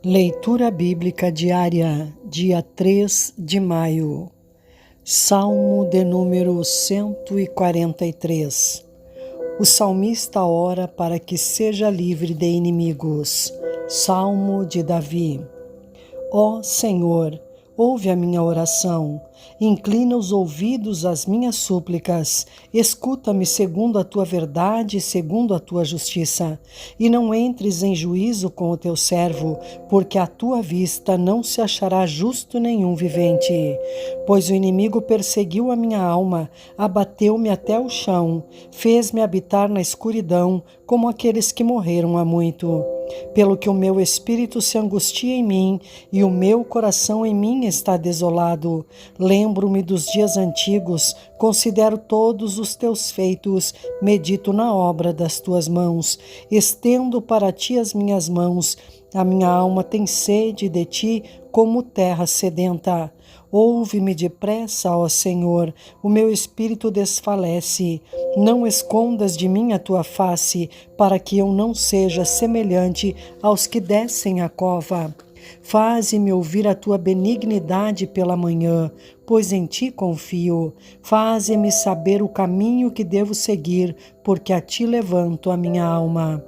Leitura Bíblica Diária, dia 3 de maio. Salmo de número 143. O salmista ora para que seja livre de inimigos. Salmo de Davi. Ó Senhor, ouve a minha oração, inclina os ouvidos às minhas súplicas, escuta-me segundo a tua verdade e segundo a tua justiça, e não entres em juízo com o teu servo, porque à tua vista não se achará justo nenhum vivente. Pois o inimigo perseguiu a minha alma, abateu-me até o chão, fez-me habitar na escuridão, como aqueles que morreram há muito. Pelo que o meu espírito se angustia em mim e o meu coração em mim está desolado. Lembro-me dos dias antigos, considero todos os teus feitos, medito na obra das tuas mãos. Estendo para ti as minhas mãos, a minha alma tem sede de ti como terra sedenta. Ouve-me depressa, ó Senhor, o meu espírito desfalece. Não escondas de mim a tua face, para que eu não seja semelhante aos que descem a cova. Faze-me ouvir a tua benignidade pela manhã, pois em ti confio. Faze-me saber o caminho que devo seguir, porque a ti levanto a minha alma.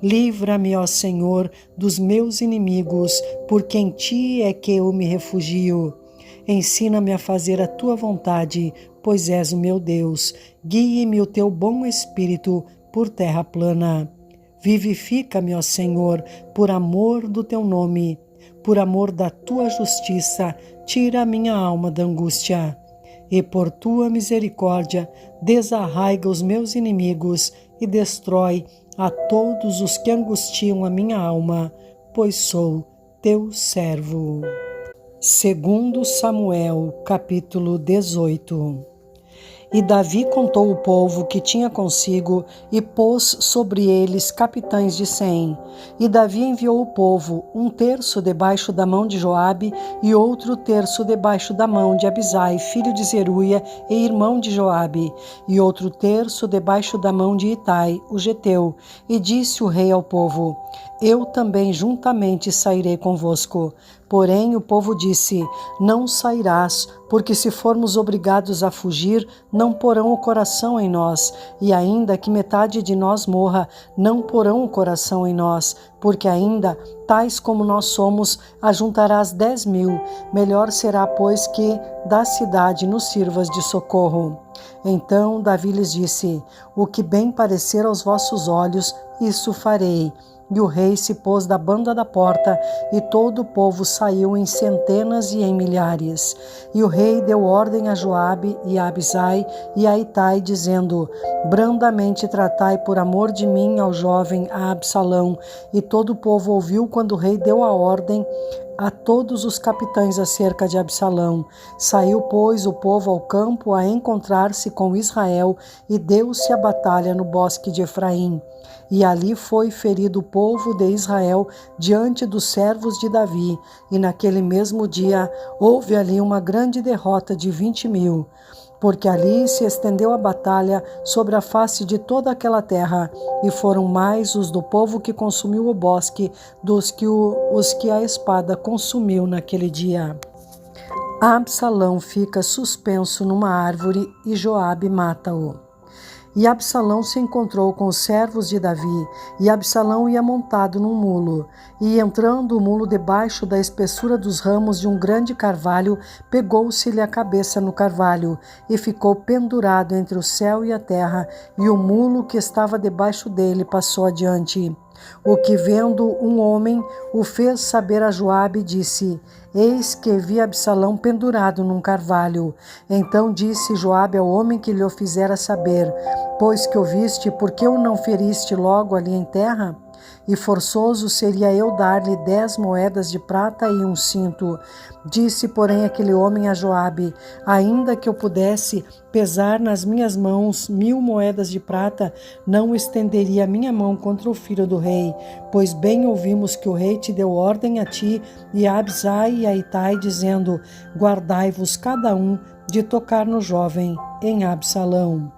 Livra-me, ó Senhor, dos meus inimigos, porque em ti é que eu me refugio. Ensina-me a fazer a tua vontade, pois és o meu Deus. Guie-me o teu bom espírito por terra plana. Vivifica-me, ó Senhor, por amor do teu nome. Por amor da tua justiça, tira a minha alma da angústia. E por tua misericórdia, desarraiga os meus inimigos e destrói a todos os que angustiam a minha alma, pois sou teu servo. Segundo Samuel, capítulo 18. E Davi contou o povo que tinha consigo e pôs sobre eles capitães de 100. E Davi enviou o povo, um terço debaixo da mão de Joabe e outro terço debaixo da mão de Abisai, filho de Zeruia e irmão de Joabe, e outro terço debaixo da mão de Itai, o geteu. E disse o rei ao povo: Eu também juntamente sairei convosco. Porém o povo disse: Não sairás, porque se formos obrigados a fugir, não porão o coração em nós, e ainda que metade de nós morra, não porão o coração em nós, porque ainda, tais como nós somos, ajuntarás 10.000. Melhor será, pois, que da cidade nos sirvas de socorro. Então Davi lhes disse: O que bem parecer aos vossos olhos, isso farei. E o rei se pôs da banda da porta, e todo o povo saiu em centenas e em milhares. E o rei deu ordem a Joabe e a Abisai e a Itai, dizendo: Brandamente tratai por amor de mim ao jovem a Absalão. E todo o povo ouviu quando o rei deu a ordem a todos os capitães acerca de Absalão. Saiu, pois, o povo ao campo a encontrar-se com Israel, e deu-se a batalha no bosque de Efraim. E ali foi ferido o povo de Israel diante dos servos de Davi, e naquele mesmo dia houve ali uma grande derrota de 20.000. Porque ali se estendeu a batalha sobre a face de toda aquela terra, e foram mais os do povo que consumiu o bosque dos que os que a espada consumiu naquele dia. Absalão fica suspenso numa árvore e Joabe mata-o. E Absalão se encontrou com os servos de Davi, e Absalão ia montado num mulo. E entrando o mulo debaixo da espessura dos ramos de um grande carvalho, pegou-se-lhe a cabeça no carvalho, e ficou pendurado entre o céu e a terra, e o mulo que estava debaixo dele passou adiante. O que, vendo um homem, o fez saber a Joabe e disse: Eis que vi Absalão pendurado num carvalho. Então disse Joabe ao homem que lhe o fizera saber: Pois que o viste, por que o não feriste logo ali em terra? E forçoso seria eu dar-lhe 10 moedas de prata e um cinto. Disse, porém, aquele homem a Joabe: Ainda que eu pudesse pesar nas minhas mãos 1.000 moedas de prata, não estenderia a minha mão contra o filho do rei, pois bem ouvimos que o rei te deu ordem a ti e a Abisai e a Itai, dizendo: Guardai-vos cada um de tocar no jovem em Absalão.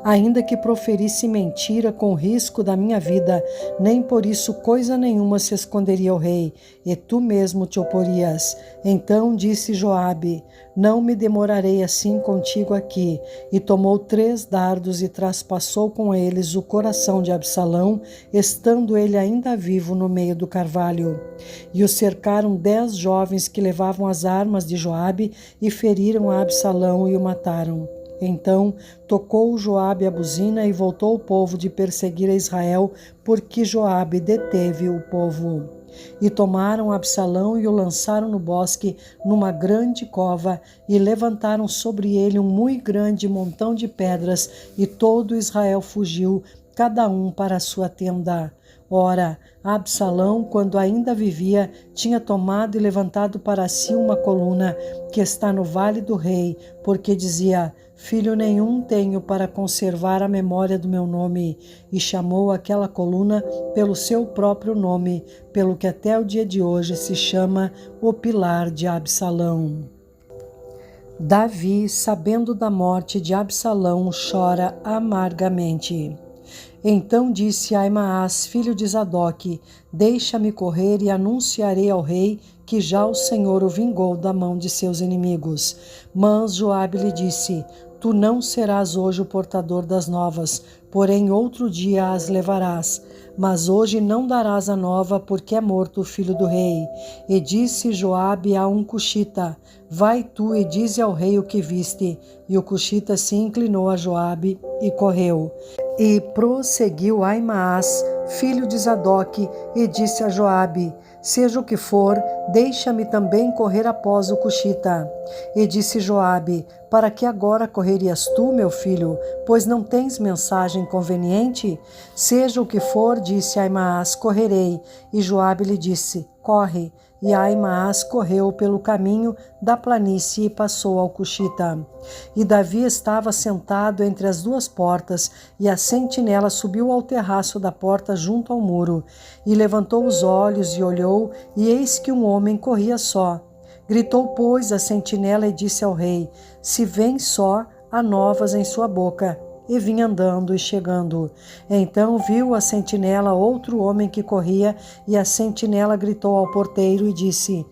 ainda que proferisse mentira com risco da minha vida, nem por isso coisa nenhuma se esconderia o rei, e tu mesmo te oporias. Então disse Joabe: não me demorarei assim contigo aqui. E tomou 3 dardos e traspassou com eles o coração de Absalão, estando ele ainda vivo no meio do carvalho. E o cercaram 10 jovens que levavam as armas de Joabe e feriram a Absalão e o mataram. Então tocou Joabe a buzina e voltou o povo de perseguir a Israel, porque Joabe deteve o povo. E tomaram Absalão e o lançaram no bosque, numa grande cova, e levantaram sobre ele um muito grande montão de pedras, e todo Israel fugiu, cada um para a sua tenda. Ora, Absalão, quando ainda vivia, tinha tomado e levantado para si uma coluna que está no vale do rei, porque dizia: filho nenhum tenho para conservar a memória do meu nome, e chamou aquela coluna pelo seu próprio nome, pelo que até o dia de hoje se chama o Pilar de Absalão. Davi, sabendo da morte de Absalão, chora amargamente. Então disse Aimaas, filho de Zadoque: deixa-me correr e anunciarei ao rei que já o Senhor o vingou da mão de seus inimigos. Mas Joabe lhe disse: tu não serás hoje o portador das novas, porém outro dia as levarás. Mas hoje não darás a nova, porque é morto o filho do rei. E disse Joabe a um cuxita: vai tu e dize ao rei o que viste. E o cuxita se inclinou a Joabe e correu. E prosseguiu Aimaas, filho de Zadoque, e disse a Joabe: seja o que for, deixa-me também correr após o cuxita. E disse Joabe: para que agora correrias tu, meu filho, pois não tens mensagem conveniente? Seja o que for, disse Aimaas, correrei. E Joabe lhe disse: corre. E Aimaas correu pelo caminho da planície e passou ao cuxita. E Davi estava sentado entre as 2 portas, e a sentinela subiu ao terraço da porta junto ao muro. E levantou os olhos e olhou, e eis que um homem corria só. Gritou, pois, a sentinela e disse ao rei: se vem só, há novas em sua boca. E vinha andando e chegando. Então viu a sentinela outro homem que corria, e a sentinela gritou ao porteiro e disse: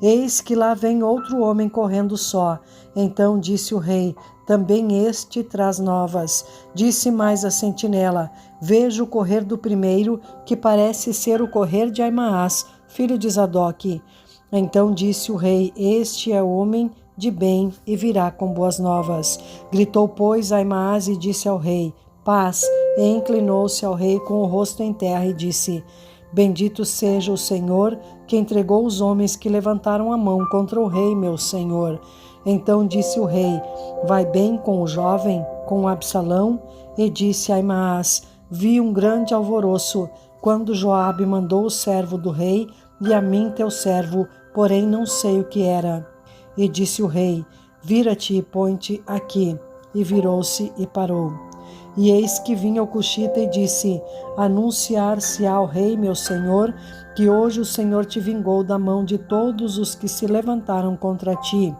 eis que lá vem outro homem correndo só. Então disse o rei: também este traz novas. Disse mais a sentinela: vejo o correr do primeiro, que parece ser o correr de Aimaas, filho de Zadoque. Então disse o rei: este é o homem de bem e virá com boas novas. Gritou, pois, Aimaas e disse ao rei: paz. E inclinou-se ao rei com o rosto em terra e disse: bendito seja o Senhor, que entregou os homens que levantaram a mão contra o rei, meu senhor. Então disse o rei: vai bem com o jovem, com Absalão? E disse Aimaas: vi um grande alvoroço, quando Joabe mandou o servo do rei, e a mim teu servo, porém não sei o que era. E disse o rei: vira-te e põe-te aqui. E virou-se e parou. E eis que vinha o cuxita e disse: anunciar-se-á ao rei, meu senhor, que hoje o Senhor te vingou da mão de todos os que se levantaram contra ti.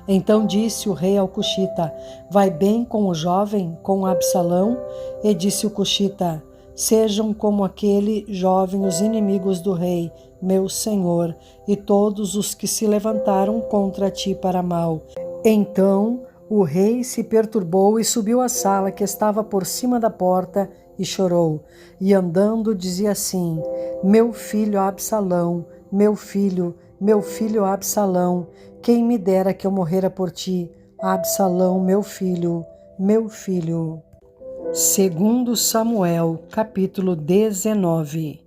Então disse o rei ao cuxita: vai bem com o jovem, com Absalão? E disse o cuxita: sejam como aquele jovem os inimigos do rei, meu senhor, e todos os que se levantaram contra ti para mal. Então o rei se perturbou e subiu à sala que estava por cima da porta e chorou. E andando dizia assim: meu filho Absalão, meu filho Absalão, quem me dera que eu morrera por ti, Absalão, meu filho, meu filho. Segundo Samuel, capítulo 19.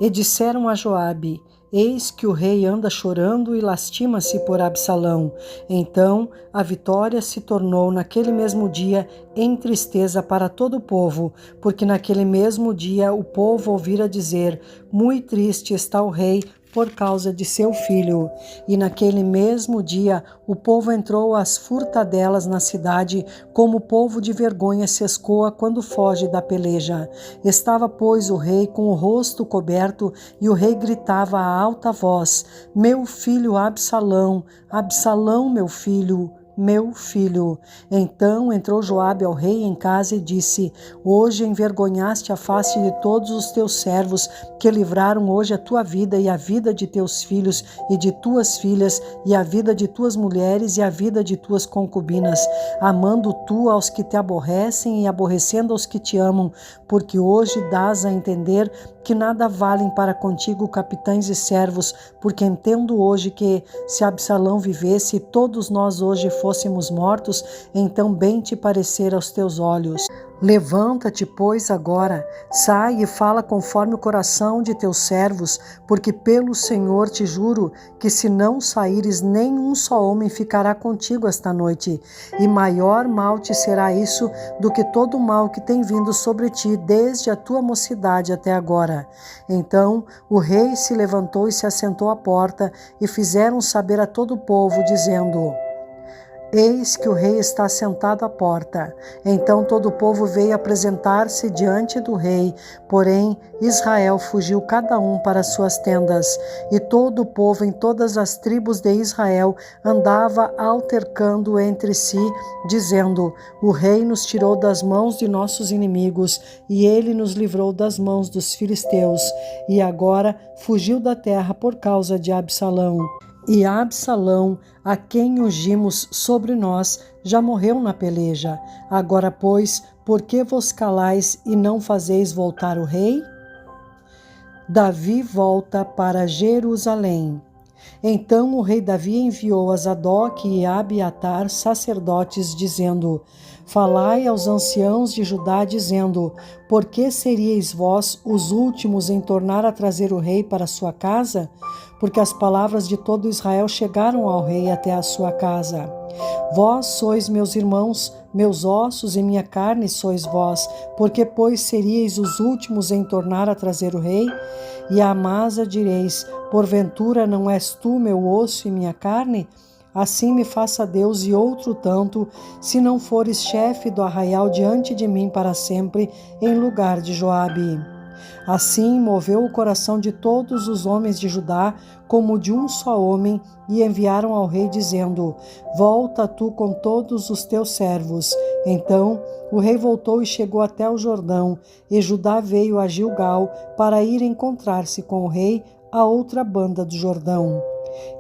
E disseram a Joabe: eis que o rei anda chorando e lastima-se por Absalão. Então a vitória se tornou naquele mesmo dia em tristeza para todo o povo, porque naquele mesmo dia o povo ouvira dizer: muito triste está o rei por causa de seu filho. E naquele mesmo dia o povo entrou às furtadelas na cidade, como o povo de vergonha se escoa quando foge da peleja. Estava, pois, o rei com o rosto coberto, e o rei gritava a alta voz: meu filho Absalão, Absalão, meu filho, meu filho. Então entrou Joabe ao rei em casa e disse: hoje envergonhaste a face de todos os teus servos, que livraram hoje a tua vida e a vida de teus filhos e de tuas filhas, e a vida de tuas mulheres e a vida de tuas concubinas, amando tu aos que te aborrecem e aborrecendo aos que te amam, porque hoje dás a entender que nada valem para contigo capitães e servos, porque entendo hoje que, se Absalão vivesse e todos nós hoje fôssemos mortos, então bem te parecer aos teus olhos. Levanta-te, pois, agora, sai e fala conforme o coração de teus servos, porque pelo Senhor te juro que se não saíres, nem um só homem ficará contigo esta noite, e maior mal te será isso do que todo o mal que tem vindo sobre ti desde a tua mocidade até agora. Então o rei se levantou e se assentou à porta, e fizeram saber a todo o povo, dizendo: eis que o rei está sentado à porta. Então todo o povo veio apresentar-se diante do rei, porém Israel fugiu cada um para suas tendas, e todo o povo em todas as tribos de Israel andava altercando entre si, dizendo: o rei nos tirou das mãos de nossos inimigos, e ele nos livrou das mãos dos filisteus, e agora fugiu da terra por causa de Absalão. E Absalão, a quem ungimos sobre nós, já morreu na peleja. Agora, pois, por que vos calais e não fazeis voltar o rei? Davi volta para Jerusalém. Então o rei Davi enviou a Zadok e a Abiatar, sacerdotes, dizendo: falai aos anciãos de Judá, dizendo: por que seríeis vós os últimos em tornar a trazer o rei para sua casa? Porque as palavras de todo Israel chegaram ao rei até a sua casa. Vós sois meus irmãos, meus ossos e minha carne sois vós, porque pois seríeis os últimos em tornar a trazer o rei? E a Amasa direis: porventura não és tu meu osso e minha carne? Assim me faça Deus e outro tanto, se não fores chefe do arraial diante de mim para sempre, em lugar de Joabe. Assim moveu o coração de todos os homens de Judá, como de um só homem, e enviaram ao rei, dizendo: volta tu com todos os teus servos. Então o rei voltou e chegou até o Jordão, e Judá veio a Gilgal para ir encontrar-se com o rei à outra banda do Jordão.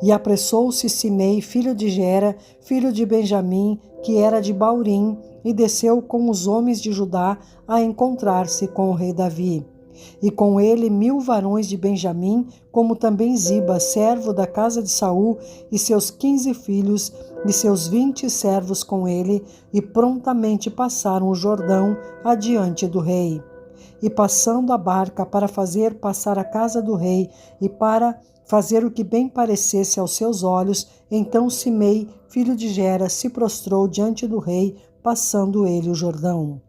E apressou-se Simei, filho de Gera, filho de Benjamim, que era de Baurim, e desceu com os homens de Judá a encontrar-se com o rei Davi. E com ele 1000 varões de Benjamim, como também Ziba, servo da casa de Saul, e seus 15 filhos, e seus 20 servos com ele, e prontamente passaram o Jordão adiante do rei. E passando a barca para fazer passar a casa do rei, e para fazer o que bem parecesse aos seus olhos, então Simei, filho de Gera, se prostrou diante do rei, passando ele o Jordão.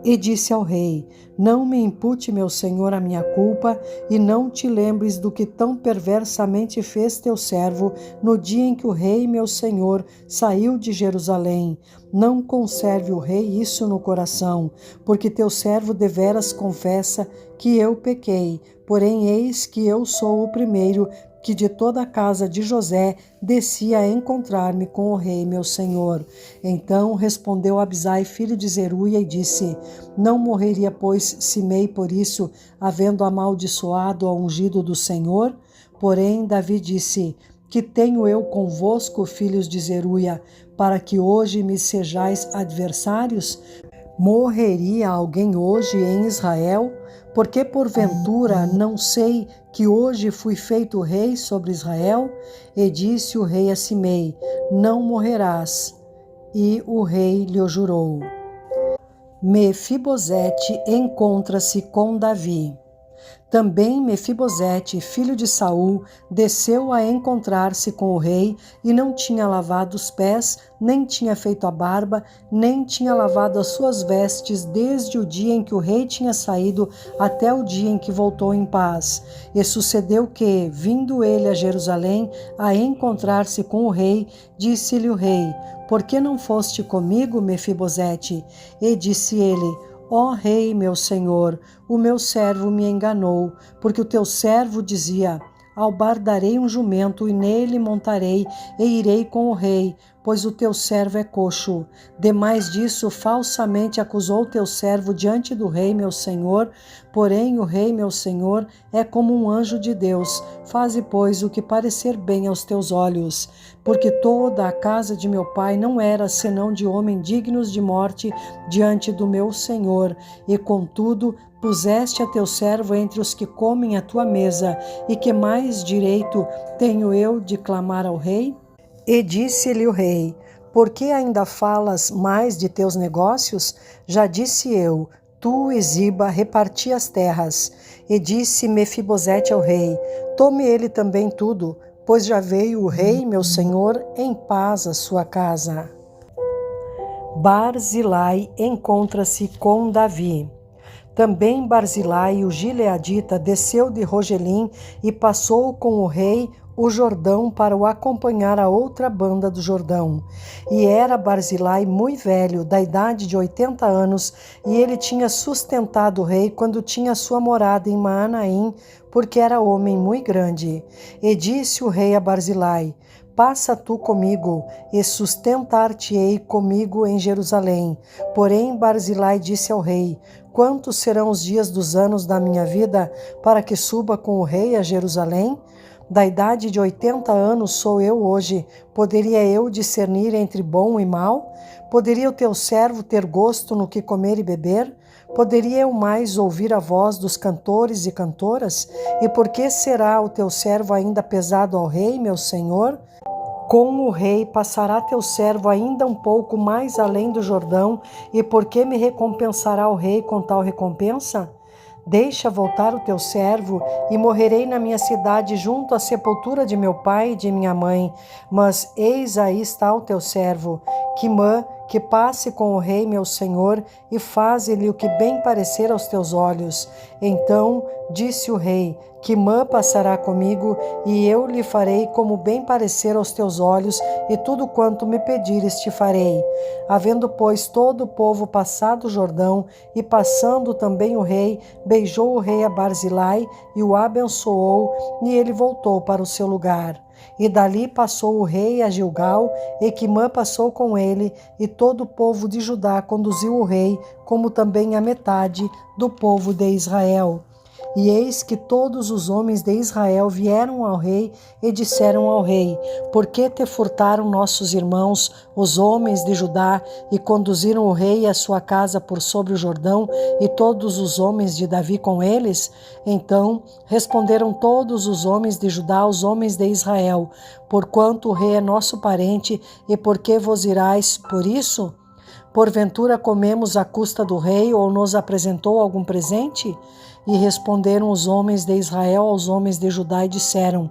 E disse ao rei: não me impute, meu senhor, a minha culpa, e não te lembres do que tão perversamente fez teu servo no dia em que o rei, meu senhor, saiu de Jerusalém. Não conserve o rei isso no coração, porque teu servo deveras confessa que eu pequei, porém eis que eu sou o primeiro que de toda a casa de José descia a encontrar-me com o rei meu senhor. Então respondeu Abisai, filho de Zeruia, e disse: não morreria, pois, Simei por isso, havendo amaldiçoado ao ungido do Senhor? Porém Davi disse: que tenho eu convosco, filhos de Zeruia, para que hoje me sejais adversários? Morreria alguém hoje em Israel? Porque porventura não sei que hoje fui feito rei sobre Israel? E disse o rei a Simei: não morrerás. E o rei lhe jurou. Mefibosete encontra-se com Davi. Também Mefibosete, filho de Saul, desceu a encontrar-se com o rei, e não tinha lavado os pés, nem tinha feito a barba, nem tinha lavado as suas vestes, desde o dia em que o rei tinha saído até o dia em que voltou em paz. E sucedeu que, vindo ele a Jerusalém a encontrar-se com o rei, disse-lhe o rei: por que não foste comigo, Mefibosete? E disse ele: ó rei, meu senhor, o meu servo me enganou, porque o teu servo dizia: albardarei um jumento e nele montarei e irei com o rei, pois o teu servo é coxo. Demais disso, falsamente acusou teu servo diante do rei, meu senhor. Porém, o rei, meu senhor, é como um anjo de Deus. Faze, pois, o que parecer bem aos teus olhos. Porque toda a casa de meu pai não era senão de homens dignos de morte diante do meu senhor. E, contudo, puseste a teu servo entre os que comem à tua mesa. E que mais direito tenho eu de clamar ao rei? E disse-lhe o rei: por que ainda falas mais de teus negócios? Já disse eu: tu e Ziba reparti as terras. E disse Mefibosete ao rei: tome ele também tudo, pois já veio o rei, meu senhor, em paz à sua casa. Barzilai encontra-se com Davi. Também Barzilai, o gileadita, desceu de Rogelim e passou com o rei o Jordão para o acompanhar a outra banda do Jordão. E era Barzilai muito velho, da idade de 80 anos, e ele tinha sustentado o rei quando tinha sua morada em Maanaim, porque era homem muito grande. E disse o rei a Barzilai: passa tu comigo, e sustentar-te-ei comigo em Jerusalém. Porém Barzilai disse ao rei: quantos serão os dias dos anos da minha vida, para que suba com o rei a Jerusalém? Da idade de 80 anos sou eu hoje. Poderia eu discernir entre bom e mal? Poderia o teu servo ter gosto no que comer e beber? Poderia eu mais ouvir a voz dos cantores e cantoras? E por que será o teu servo ainda pesado ao rei, meu senhor? Com o rei passará teu servo ainda um pouco mais além do Jordão, e por que me recompensará o rei com tal recompensa? Deixa voltar o teu servo, e morrerei na minha cidade junto à sepultura de meu pai e de minha mãe. Mas eis aí está o teu servo, Quimã, que passe com o rei meu senhor, e faze-lhe o que bem parecer aos teus olhos. Então disse o rei: Quimã passará comigo, e eu lhe farei como bem parecer aos teus olhos, e tudo quanto me pedires te farei. Havendo, pois, todo o povo passado o Jordão, e passando também o rei, beijou o rei a Barzilai e o abençoou, e ele voltou para o seu lugar. E dali passou o rei a Gilgal, e Quimã passou com ele, e todo o povo de Judá conduziu o rei, como também a metade do povo de Israel. E eis que todos os homens de Israel vieram ao rei e disseram ao rei: por que te furtaram nossos irmãos, os homens de Judá, e conduziram o rei e a sua casa por sobre o Jordão, e todos os homens de Davi com eles? Então responderam todos os homens de Judá aos homens de Israel: porquanto o rei é nosso parente, e por que vos irais por isso? Porventura comemos à custa do rei, ou nos apresentou algum presente? E responderam os homens de Israel aos homens de Judá e disseram: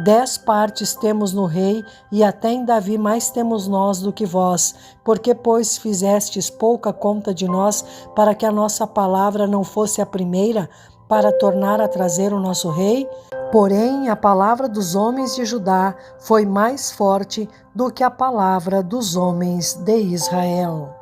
10 partes temos no rei, e até em Davi mais temos nós do que vós. Porque, pois, fizestes pouca conta de nós, para que a nossa palavra não fosse a primeira, para tornar a trazer o nosso rei? Porém, a palavra dos homens de Judá foi mais forte do que a palavra dos homens de Israel.